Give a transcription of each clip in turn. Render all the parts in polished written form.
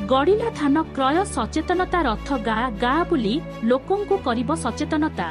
गड़िला धान क्रय सचेतनता रथ गाँ गाँ बुली लोकंकु करिब सचेतनता।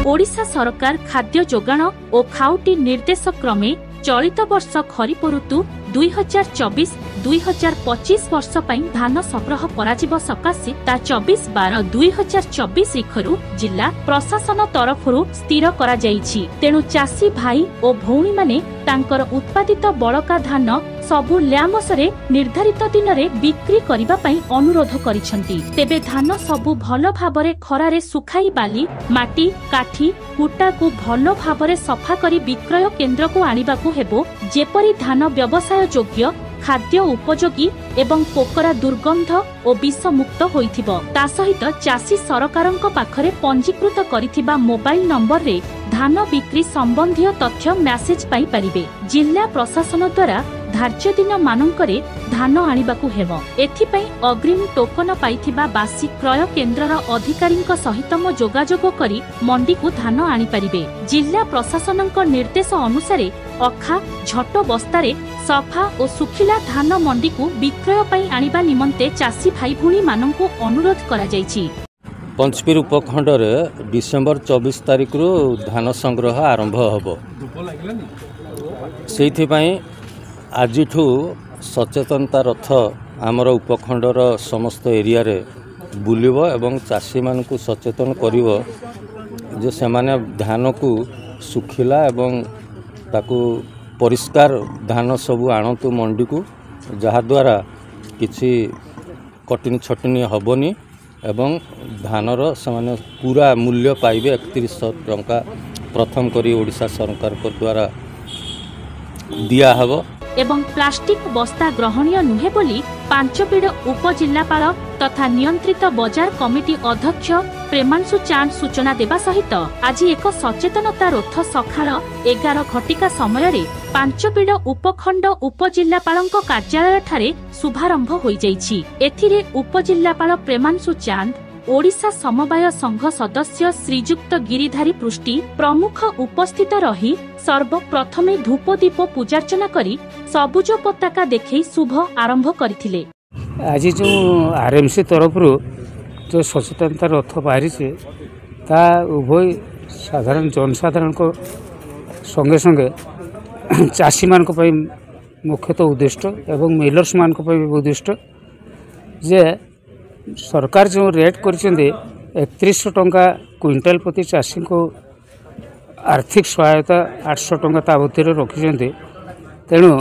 ओडिशा सरकार खाद्य जोगाण और खाउटी निर्देश क्रमे चलित वर्ष खरीफ ऋतु 2024-2025 वर्ष पई धान संग्रह कराजिब सकाशे ता 24/12/2024 तारिखरु जिला प्रशासन तरफरु स्थिर करा जाइछि। तेणु चासी भाई और भौणी माने तांकर उत्पादित बळका धान सबु ल्यामसरे निर्धारित दिन में बिक्री करिबा पई अनुरोध करिसंती। तेबे धान सबु भलो भाबरे खरारे सुखाई बाली माटी काठी कुटा को भलो भाबरे सफा करी विक्रय केन्द्र को आनिबा को हेबो, जेपरी धान व्यवसाय योग्य खाद्य उपयोगी एवं पोकरा दुर्गंध और विषमुक्त होइथिबो। ता सहित चासी सरकारक पाखरे पंजीकृत करिथिबा मोबाइल नंबर रे धान बिक्री संबंधी तथ्य मैसेज पाई परिबे। जिला प्रशासन द्वारा धार्य दिन मानकरे धान आनिबाकु हेबो। एथिपई अग्रिम टोकन पाइथिबा बासी क्रय केन्द्रर अधिकारीक सहित जोगाजोग करी मंडी को धान आनी परिबे। जिला प्रशासनक निर्देश अनुसार अखा झट बस्तारे सफा और सुखिला धान मंडी को विक्रय पई आनिबा निमंते चासी भाई भूणी माननकु अनुरोध करा जायछि। पंचपीर उपखंड रे डिसेम्बर 24 तारिख रु धान संग्रह आरंभ हबो। सेइथिपई आजिठू सचेतनता रथ आमर उपखंडर समस्त एरिया रे बुलिबो एवं चाषी मानकु सचेतन करिवो जे सेमाने धान को सुखिला एवं ताकू परिष्कार धान सबू आणतु मंडी को, जहा द्वारा किछि कटनी छटनी हबनी एवं धानर सेमाने पूरा मूल्य पाइबे। 3100 टंका प्रथम करी ओडिशा सरकार को द्वारा दिया हबो। एवं प्लास्टिक बस्ता ग्रहणीय नुहे बोली पांचपीड़ उपजिल्लापाल तथा नियंत्रित बजार कमिटी अध्यक्ष प्रेमांशु चांद सूचना देवा सहित आज एक सचेतनता रथ सखाल 11 घटिका समय पांचपीड़ उपखंड उपजिल्लापालक कार्यालय ठारे शुभारंभ हो जाइछि। एथिरे उपजिल्लापाल प्रेमांशु चांद, ओडिशा समवाय संघ सदस्य श्रीजुक्त गिरिधारी पृष्टि प्रमुख उपस्थित रही सर्वप्रथमे धूपदीप पूजार्चना करी सबुज पताका देखै शुभ आरंभ करथिले। आज जो आरएमसी तरफ जो सचेतनता रथ बाहरी ता उभय साधारण जनसाधारण को संगे संगे चाषी मान मुख्यतः उद्दिष्ट एवं मिलर्स मान उद्दिष्ट जे सरकार जो रेट कर 3100 टंका क्विंटाल प्रति चाषी को आर्थिक सहायता 800 टंका ता भीतर रखिंट। तेणु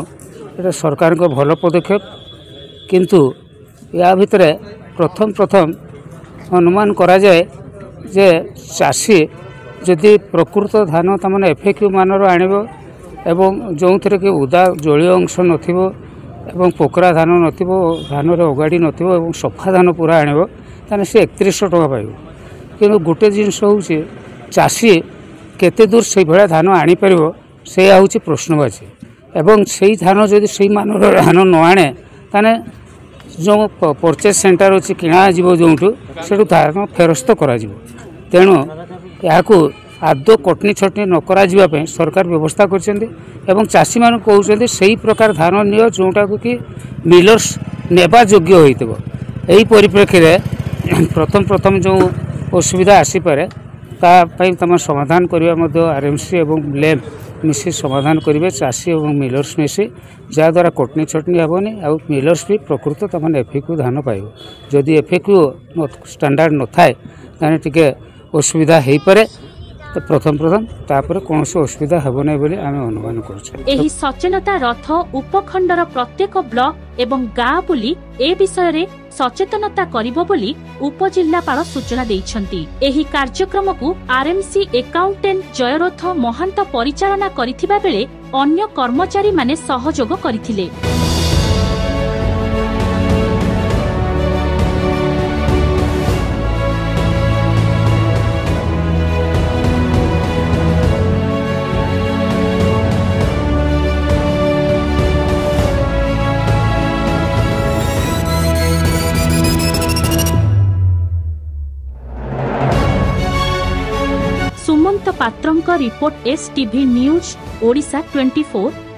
ये सरकार को भल पदक्षेप, किंतु या भितर प्रथम अनुमान करा जाए जे चाषी जदि प्रकृत धान तमाने एफएक्यू मानर आणिबो एवं जो थे कि उदा जलीय अंश नथिबो एवं पोकरा धान नथिबो, धान रे ओगाड़ी नथिबो एवं सफा धान पूरा आणिबो ताने से 3100 टका पाइबो। किंतु गोटे जिनस होउछि चाषी केते दूर से भाया धान आनी पारिबो से होउछि प्रश्नवाची। एवं से धान जदि से मानर धान न आणे ताने जो परचेज सेंटर अच्छी किणा जीव जो से धान फेरस्त करा जीवो। तेणु याकू आदौ कटनी छटनी न करा जीवा पे सरकार व्यवस्था करछन्ते एवं चाषी मान कहउछन्ते सही प्रकार धान नियो जोटा को कि मिलर्स नेबा योग्य होइतबो। एही परिप्रेक्षी रे प्रथम जो असुविधा आसी पारे ता पई तम समाधान करिया मध्ये आरएमसी एवं लैब मिसी समाधान करेंगे चाषी और मिलर्स मिसी, जहाद्वारा कटनी छटनी हेनी आ मिलर्स भी प्रकृत तमाम एफएक्यू धान पाइब। जदि एफएक्यू स्टैंडर्ड न थाए ताने टिके असुविधा हो पारे, तो प्रथम तापर कौन असुविधा हेब ना बोली आम अनुमान कर। सचेतनता रथ उपखंडर प्रत्येक ब्लॉक एवं गाँ बुली ए विषय रे सचेतनता करिबो बोली उपजिल्लापाल सूचना दैछन्ती। एही कार्यक्रम को आरएमसी एकाउंटेंट जयरथ महांत परिचालना करिथिबा बेले अन्य कर्मचारी माने सहयोग करिथिले। सुमंत पात्रंक रिपोर्ट एसटीवी न्यूज ओडिशा 24।